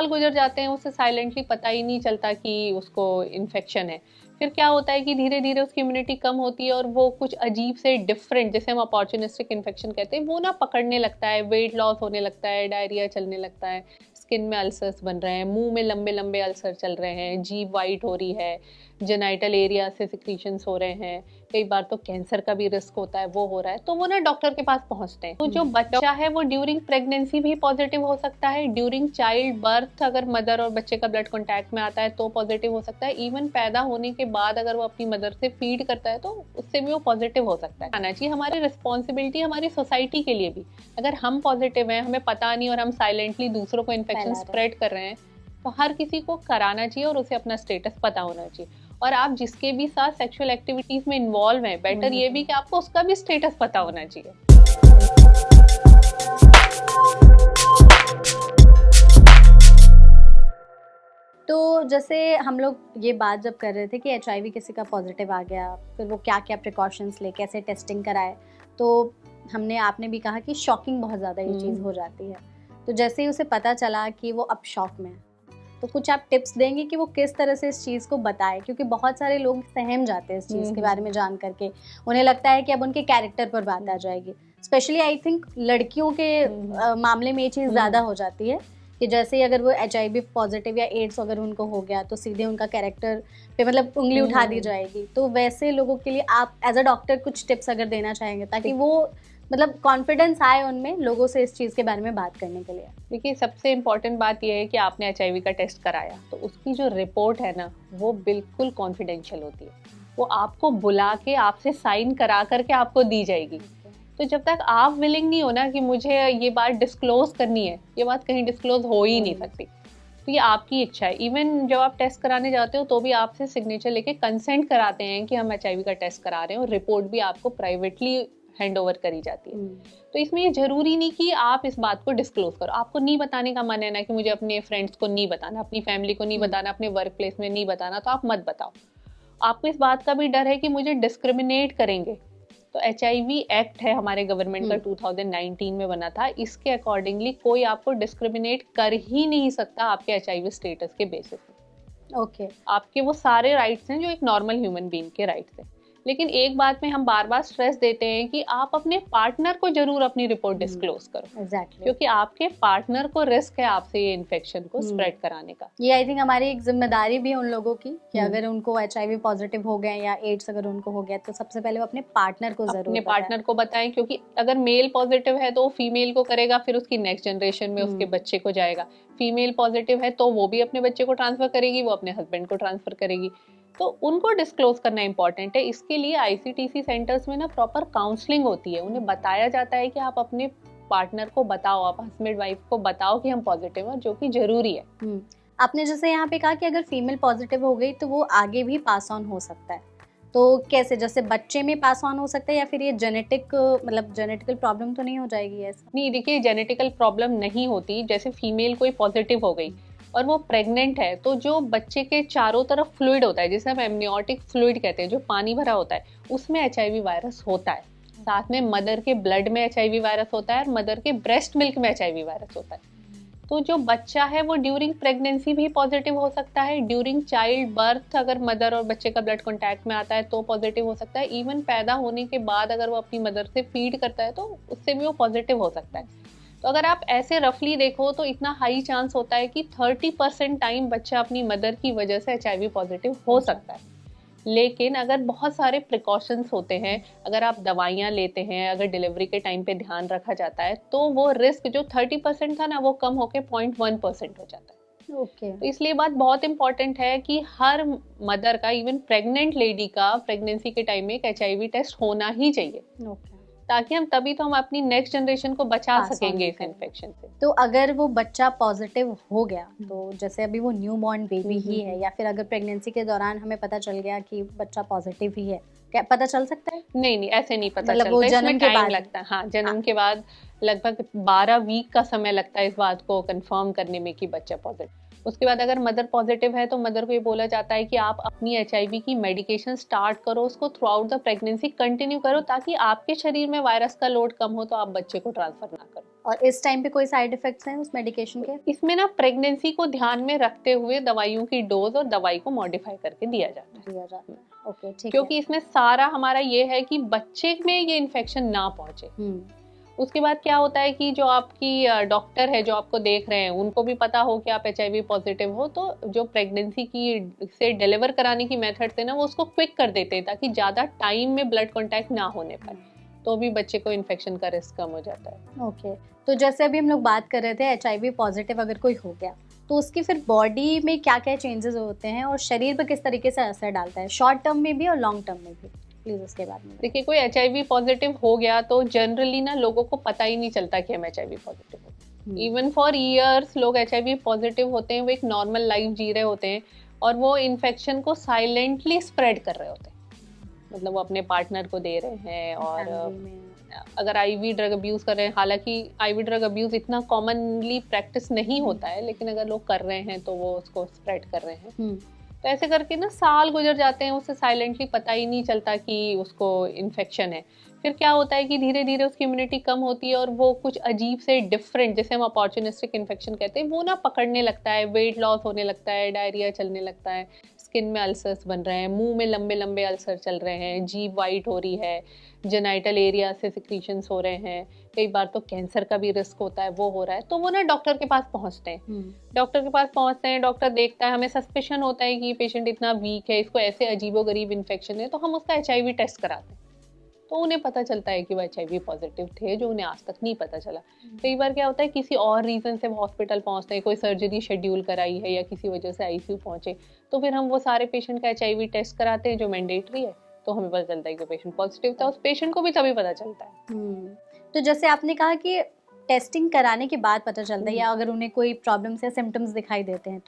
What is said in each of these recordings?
साल गुजर जाते हैं, उसे साइलेंटली पता ही नहीं चलता कि उसको इन्फेक्शन है। फिर क्या होता है कि धीरे धीरे उसकी इम्यूनिटी कम होती है और वो कुछ अजीब से डिफरेंट, जैसे हम अपॉर्चुनिस्टिक इन्फेक्शन कहते हैं, वो ना पकड़ने लगता है, वेट लॉस होने लगता है, डायरिया चलने लगता है, स्किन में अल्सर्स बन रहे हैं, मुंह में लंबे लंबे अल्सर चल रहे हैं, जीभ वाइट हो रही है, जेनाइटल एरिया से सिक्रीशंस हो रहे हैं, कई बार तो कैंसर का भी रिस्क होता है, वो हो रहा है, तो वो ना डॉक्टर के पास पहुंचते हैं। तो जो बच्चा है वो ड्यूरिंग प्रेगनेंसी भी पॉजिटिव हो सकता है, ड्यूरिंग चाइल्ड बर्थ अगर मदर और बच्चे का ब्लड कॉन्टैक्ट में आता है तो पॉजिटिव हो सकता है, इवन पैदा होने के बाद अगर वो अपनी मदर से फीड करता है तो उससे भी वो पॉजिटिव हो सकता है। आना चाहिए, हमारी रिस्पॉन्सिबिलिटी हमारी सोसाइटी के लिए भी, अगर हम पॉजिटिव हैं, हमें पता नहीं और हम साइलेंटली दूसरों को इन्फेक्शन स्प्रेड कर रहे हैं, तो हर किसी को कराना चाहिए और उसे अपना स्टेटस पता होना चाहिए। और आप जिसके भी साथ सेक्सुअल एक्टिविटीज में इन्वॉल्व हैं, बेटर ये भी कि आपको उसका भी स्टेटस पता होना चाहिए। तो जैसे हम लोग ये बात जब कर रहे थे कि एचआईवी किसी का पॉजिटिव आ गया, फिर वो क्या क्या प्रिकॉशंस ले, कैसे टेस्टिंग कराए, तो आपने भी कहा कि शॉकिंग बहुत ज़्यादा ये चीज़ हो जाती है। तो जैसे ही उसे पता चला कि वो अब शॉक में है, तो कुछ आप टिप्स देंगे कि वो किस तरह से इस चीज़ को बताए, क्योंकि बहुत सारे लोग सहम जाते हैं इस चीज़ के बारे में जान करके, उन्हें लगता है कि अब उनके कैरेक्टर पर बात आ जाएगी। स्पेशली आई थिंक लड़कियों के मामले में ये चीज़ ज़्यादा हो जाती है कि जैसे ही अगर वो एचआईवी पॉजिटिव या एड्स अगर उनको हो गया तो सीधे उनका कैरेक्टर पे मतलब उंगली उठा दी जाएगी। तो वैसे लोगों के लिए आप एज अ डॉक्टर कुछ टिप्स अगर देना चाहेंगे ताकि वो मतलब कॉन्फिडेंस आए उनमें लोगों से इस चीज़ के बारे में बात करने के लिए। देखिए, सबसे इम्पॉर्टेंट बात यह है कि आपने एचआईवी का टेस्ट कराया तो उसकी जो रिपोर्ट है ना, वो बिल्कुल कॉन्फिडेंशियल होती है। वो आपको बुला के आपसे साइन करा करके आपको दी जाएगी। तो जब तक आप विलिंग नहीं हो ना कि मुझे ये बात डिस्क्लोज करनी है, ये बात कहीं डिस्क्लोज हो ही नहीं सकती। तो ये आपकी इच्छा है। इवन जब आप टेस्ट कराने जाते हो तो भी आपसे सिग्नेचर लेके कंसेंट कराते हैं कि हम एचआईवी का टेस्ट करा रहे हैं, और रिपोर्ट भी आपको प्राइवेटली हैंड ओवर करी जाती है। तो इसमें ये जरूरी नहीं कि आप इस बात को डिस्क्लोज करो। आपको नहीं बताने का मन है ना कि मुझे अपने फ्रेंड्स को नहीं बताना, अपनी फैमिली को नहीं बताना, अपने वर्क प्लेस में नहीं बताना, तो आप मत बताओ। आपको इस बात का भी डर है कि मुझे डिस्क्रिमिनेट करेंगे, तो एचआईवी एक्ट है हमारे गवर्नमेंट का, 2019 में बना था। इसके अकॉर्डिंगली कोई आपको डिस्क्रिमिनेट कर ही नहीं सकता आपके एचआईवी स्टेटस के बेसिस पे। ओके, आपके वो सारे राइट्स हैं जो एक नॉर्मल ह्यूमन बीइंग के राइट्स हैं। लेकिन एक बात में हम बार बार स्ट्रेस देते हैं कि आप अपने पार्टनर को जरूर अपनी रिपोर्ट डिस्क्लोज करो। एग्जैक्टली, क्योंकि आपके पार्टनर को रिस्क है आपसे ये इन्फेक्शन को स्प्रेड कराने का। ये आई थिंक हमारी एक जिम्मेदारी भी है उन लोगों की कि अगर उनको एचआईवी पॉजिटिव हो गए या एड्स अगर उनको हो गया तो सबसे पहले वो अपने पार्टनर को जरूर अपने पार्टनर को बताएं, क्योंकि अगर मेल पॉजिटिव है तो वो फीमेल को करेगा, फिर उसकी नेक्स्ट जनरेशन में उसके बच्चे को जाएगा। फीमेल पॉजिटिव है तो वो भी अपने बच्चे को ट्रांसफर करेगी, वो अपने हस्बैंड को ट्रांसफर करेगी। तो उनको डिस्क्लोज करना इंपॉर्टेंट है। इसके लिए आईसीटीसी सेंटर्स में ना प्रॉपर काउंसलिंग होती है। उन्हें बताया जाता है कि आप अपने पार्टनर को बताओ, आप हस्बैंड वाइफ को बताओ कि हम पॉजिटिव हैं, जो कि जरूरी है। आपने जैसे यहाँ पे कहा कि अगर फीमेल पॉजिटिव हो गई तो वो आगे भी पास ऑन हो सकता है, तो कैसे, जैसे बच्चे में पास ऑन हो सकता है या फिर ये जेनेटिक मतलब जेनेटिकल प्रॉब्लम तो नहीं हो जाएगी ऐसा? नहीं, देखिए, जेनेटिकल प्रॉब्लम नहीं होती। जैसे फीमेल कोई पॉजिटिव हो गई और वो प्रेग्नेंट है, तो जो बच्चे के चारों तरफ फ्लूइड होता है, जिसे हम एमनियोटिक फ्लूइड कहते हैं, जो पानी भरा होता है, उसमें एचआईवी वायरस होता है। साथ में मदर के ब्लड में एचआईवी वायरस होता है और मदर के ब्रेस्ट मिल्क में एचआईवी वायरस होता है। तो जो बच्चा है वो ड्यूरिंग प्रेगनेंसी भी पॉजिटिव हो सकता है, ड्यूरिंग चाइल्ड बर्थ अगर मदर और बच्चे का ब्लड कॉन्टैक्ट में आता है तो पॉजिटिव हो सकता है, इवन पैदा होने के बाद अगर वो अपनी मदर से फीड करता है तो उससे भी वो पॉजिटिव हो सकता है। तो अगर आप ऐसे रफली देखो तो इतना हाई चांस होता है कि 30% टाइम बच्चा अपनी मदर की वजह से एचआईवी पॉजिटिव हो सकता है। लेकिन अगर बहुत सारे प्रिकॉशंस होते हैं, अगर आप दवाइयाँ लेते हैं, अगर डिलीवरी के टाइम पे ध्यान रखा जाता है, तो वो रिस्क जो 30% था ना, वो कम होके 0.1% हो जाता है। ओके, तो इसलिए बात बहुत इंपॉर्टेंट है कि हर मदर का, इवन प्रेग्नेंट लेडी का, प्रेगनेंसी के टाइम में एक एचआईवी टेस्ट होना ही चाहिए। ओके, ताकि हम तभी तो हम अपनी नेक्स्ट जनरेशन को बचा सकेंगे इस इन्फेक्शन से। तो अगर वो बच्चा पॉजिटिव हो गया, तो जैसे अभी वो न्यू बॉर्न बेबी ही है या फिर अगर प्रेगनेंसी के दौरान हमें पता चल गया कि बच्चा पॉजिटिव ही है, क्या पता चल सकता है? नहीं, ऐसे नहीं पता मतलब चलता, वो इसमें जन्म के टाइम बाद लगता है। हाँ, जन्म के बाद लगभग 12 वीक का समय लगता है इस बात को कंफर्म करने में कि बच्चा पॉजिटिव। उसके बाद अगर मदर पॉजिटिव है तो मदर को ये बोला जाता है कि आप अपनी एचआईवी की मेडिकेशन स्टार्ट करो, उसको through out the pregnancy continue करो, ताकि आपके शरीर में वायरस का लोड कम हो तो आप बच्चे को ट्रांसफर ना करो। और इस टाइम पे कोई साइड इफेक्ट्स हैं उस मेडिकेशन के? इसमें ना प्रेगनेंसी को ध्यान में रखते हुए दवाइयों की डोज और दवाई को मॉडिफाई करके दिया जाता है। ओके, ठीक है। क्योंकि इसमें सारा हमारा ये है कि बच्चे में ये इन्फेक्शन ना पहुंचे। उसके बाद क्या होता है कि जो आपकी डॉक्टर है जो आपको देख रहे हैं उनको भी पता हो कि आप HIV पॉजिटिव हो, तो जो प्रेगनेंसी की से डिलीवर कराने की मेथड थे ना वो उसको क्विक कर देते हैं ताकि ज़्यादा टाइम में ब्लड कांटेक्ट ना होने पाए, तो भी बच्चे को इन्फेक्शन का रिस्क कम हो जाता है। ओके, तो जैसे अभी हम लोग बात कर रहे थे HIV पॉजिटिव अगर कोई हो गया तो उसकी फिर बॉडी में क्या क्या चेंजेस होते हैं और शरीर पर किस तरीके से असर डालता है, शॉर्ट टर्म में भी और लॉन्ग टर्म में भी, प्लीज उसके बारे में। देखिए, कोई HIV पॉजिटिव हो गया तो जनरली ना लोगों को पता ही नहीं चलता कि हम HIV पॉजिटिव हो। इवन फॉर ईयर्स लोग HIV पॉजिटिव होते हैं, वो एक नॉर्मल लाइफ जी रहे होते हैं और वो इन्फेक्शन को साइलेंटली स्प्रेड कर रहे होते हैं। मतलब वो अपने पार्टनर को दे रहे हैं और अगर IV ड्रग अब्यूज कर रहे हैं, हालांकि IV ड्रग अब्यूज इतना कॉमनली प्रैक्टिस नहीं होता है, लेकिन अगर लोग कर रहे हैं तो वो उसको स्प्रेड कर रहे हैं। तो ऐसे करके ना साल गुजर जाते हैं, उसे साइलेंटली पता ही नहीं चलता कि उसको इन्फेक्शन है। फिर क्या होता है कि धीरे धीरे उसकी इम्यूनिटी कम होती है और वो कुछ अजीब से डिफरेंट, जैसे हम अपॉर्चुनिस्टिक इन्फेक्शन कहते हैं, वो ना पकड़ने लगता है, वेट लॉस होने लगता है, डायरिया चलने लगता है, स्किन में अल्सर्स बन रहे हैं, मुंह में लंबे लंबे अल्सर चल रहे हैं, जीभ वाइट हो रही है, जेनाइटल एरिया से सिक्रीशंस हो रहे हैं, कई बार तो कैंसर का भी रिस्क होता है, वो हो रहा है। तो वो ना डॉक्टर के पास पहुंचते हैं। डॉक्टर के पास पहुंचते हैं, डॉक्टर देखता है, हमें सस्पिशन होता है कि पेशेंट इतना वीक है, इसको ऐसे अजीबोगरीब इन्फेक्शन है, तो हम उसका HIV टेस्ट कराते हैं। तो उन्हें पता चलता है कि वो HIV पॉजिटिव थे, जो उन्हें आज तक नहीं पता चला। कई बार क्या होता है किसी और रीज़न से वो हॉस्पिटल पहुंचते हैं, कोई सर्जरी शेड्यूल कराई है या किसी वजह से ICU पहुंचे, तो फिर हम वो सारे पेशेंट का HIV टेस्ट कराते हैं जो मैंडेटरी है, तो हमें पता चलता है कि पेशेंट पॉजिटिव था। उस पेशेंट को भी तभी पता चलता है। तो जैसे आपने कहा कि टेस्टिंग कराने के बाद पता चलता है, या अगर उन्हें कोई प्रॉब्लम्स या सिम्टम्स दिखाई देते हैं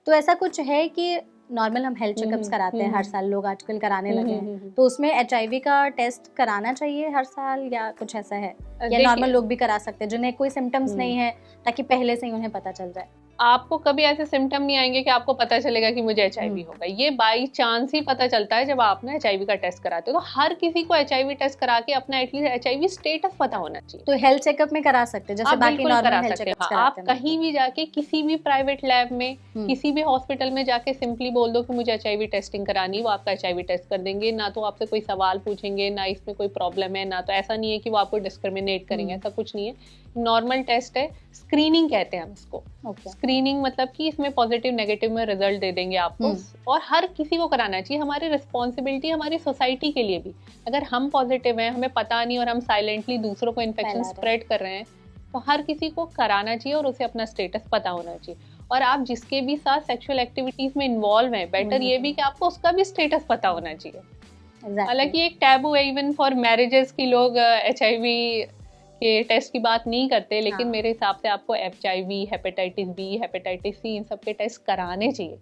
तो ऐसा कुछ है कि नॉर्मल हम हेल्थ चेकअप्स कराते हैं हर साल, लोग आजकल कराने लगे हैं, तो उसमें HIV का टेस्ट कराना चाहिए हर साल या कुछ ऐसा है, या नॉर्मल लोग भी करा सकते हैं जिन्हें कोई सिम्टम्स नहीं है, ताकि पहले से ही उन्हें पता चल जाए? आपको कभी ऐसे सिम्टम नहीं आएंगे कि आपको पता चलेगा कि मुझे HIV होगा, ये बाई चांस ही पता चलता है जब आप ना HIV का टेस्ट कराते हो। तो हर किसी को HIV टेस्ट करा के अपना एटलीस्ट HIV स्टेटस पता होना चाहिए। तो हेल्थ चेकअप में करा सकते हैं जैसे बाकी नॉर्मल हेल्थ चेकअप्स कराते हैं। आप कहीं भी जाके किसी भी प्राइवेट लैब में, किसी भी हॉस्पिटल में जाके सिंपली बोल दो कि मुझे HIV टेस्टिंग करानी, वो आपका HIV टेस्ट कर देंगे। ना तो आपसे कोई सवाल पूछेंगे, ना इसमें कोई प्रॉब्लम है, ना तो ऐसा नहीं है कि वो आपको डिस्क्रिमिनेट करेंगे, ऐसा कुछ नहीं है। नॉर्मल टेस्ट है, स्क्रीनिंग कहते हैं हम इसको। स्क्रीनिंग मतलब कि इसमें पॉजिटिव नेगेटिव में रिजल्ट दे देंगे आपको, और हर किसी को कराना चाहिए। हमारी रिस्पॉन्सिबिलिटी हमारी सोसाइटी के लिए भी, अगर हम पॉजिटिव हैं, हमें पता नहीं और हम साइलेंटली दूसरों को इन्फेक्शन स्प्रेड कर रहे हैं, तो हर किसी को कराना चाहिए और उसे अपना स्टेटस पता होना चाहिए। और आप जिसके भी साथ सेक्सुअल एक्टिविटीज में इन्वॉल्व हैं, बेटर ये भी कि आपको उसका भी स्टेटस पता होना चाहिए। हालांकि एक टैबू है इवन फॉर मैरिजेस की, लोग HIV के टेस्ट की बात नहीं करते, लेकिन मेरे हिसाब से आपको HIV, hepatitis B, hepatitis C, इन सब के टेस्ट कराने चाहिए।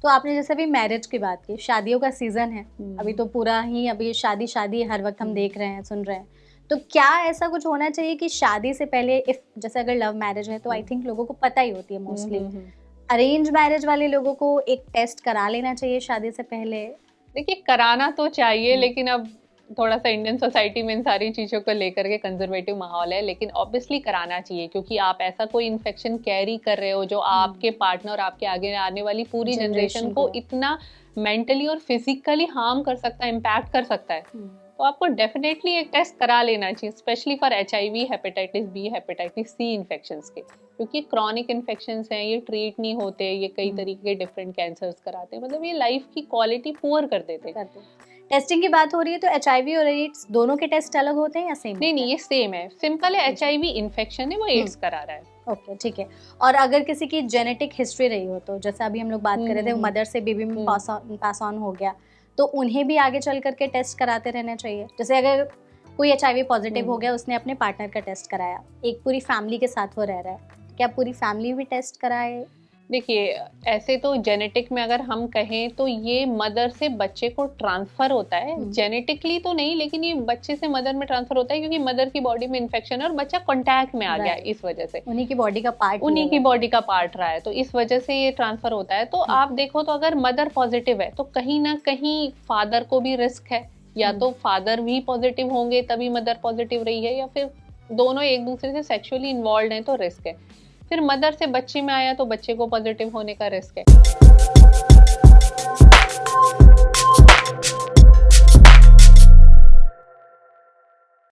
तो आपने जैसे अभी मैरिज की बात की, शादियों का सीजन है अभी, तो पूरा ही अभी शादी हर वक्त हम देख रहे हैं, सुन रहे हैं, तो क्या ऐसा कुछ होना चाहिए कि शादी से पहले, इफ जैसे अगर लव मैरिज है तो आई थिंक लोगों को पता ही होती है मोस्टली, अरेंज मैरिज वाले लोगों को एक टेस्ट करा लेना चाहिए शादी से पहले? देखिए, कराना तो चाहिए, लेकिन अब थोड़ा सा इंडियन सोसाइटी में इन सारी चीज़ों को लेकर के कंजर्वेटिव माहौल है, लेकिन ऑब्वियसली कराना चाहिए, क्योंकि आप ऐसा कोई इन्फेक्शन कैरी कर रहे हो जो आपके पार्टनर और आपके आगे आने वाली पूरी जनरेशन को इतना मेंटली और फिजिकली हार्म कर सकता है, इम्पैक्ट कर सकता है। तो आपको डेफिनेटली एक टेस्ट करा लेना चाहिए, specially for HIV, hepatitis B, hepatitis C infections के, क्योंकि क्रॉनिक इन्फेक्शंस हैं, ये ट्रीट नहीं होते, ये कई तरीके के डिफरेंट कैंसर्स कराते हैं, मतलब ये लाइफ की क्वालिटी पुअर कर देते हैं। टेस्टिंग की बात हो रही है तो HIV और एड्स दोनों के टेस्ट अलग होते हैं या सेम? नहीं, ये सेम है, सिंपल है। HIV इन्फेक्शन है, वो एड्स करा रहा है। ओके, ठीक है। और अगर किसी की जेनेटिक हिस्ट्री रही हो, तो जैसे अभी हम लोग बात कर रहे थे, मदर से बेबी में पास ऑन हो गया, तो उन्हें भी आगे चल करके टेस्ट कराते रहना चाहिए। जैसे अगर कोई HIV पॉजिटिव हो गया, उसने अपने पार्टनर का टेस्ट कराया, एक पूरी फैमिली के साथ वो रह रहा है, क्या पूरी फैमिली भी टेस्ट कराए? देखिए, ऐसे तो जेनेटिक में अगर हम कहें तो ये मदर से बच्चे को ट्रांसफर होता है, जेनेटिकली तो नहीं, लेकिन ये बच्चे से मदर में ट्रांसफर होता है, क्योंकि मदर की बॉडी में इन्फेक्शन है और बच्चा कांटेक्ट में आ गया, इस वजह से उन्हीं की बॉडी का पार्ट रहा है, तो इस वजह से ये ट्रांसफर होता है। तो आप देखो, तो अगर मदर पॉजिटिव है तो कहीं ना कहीं फादर को भी रिस्क है, या तो फादर भी पॉजिटिव होंगे तभी मदर पॉजिटिव रही है, या फिर दोनों एक दूसरे से सेक्सुअली इन्वॉल्व हैं तो रिस्क है। फिर मदर से बच्चे में आया तो बच्चे को पॉजिटिव होने का रिस्क है।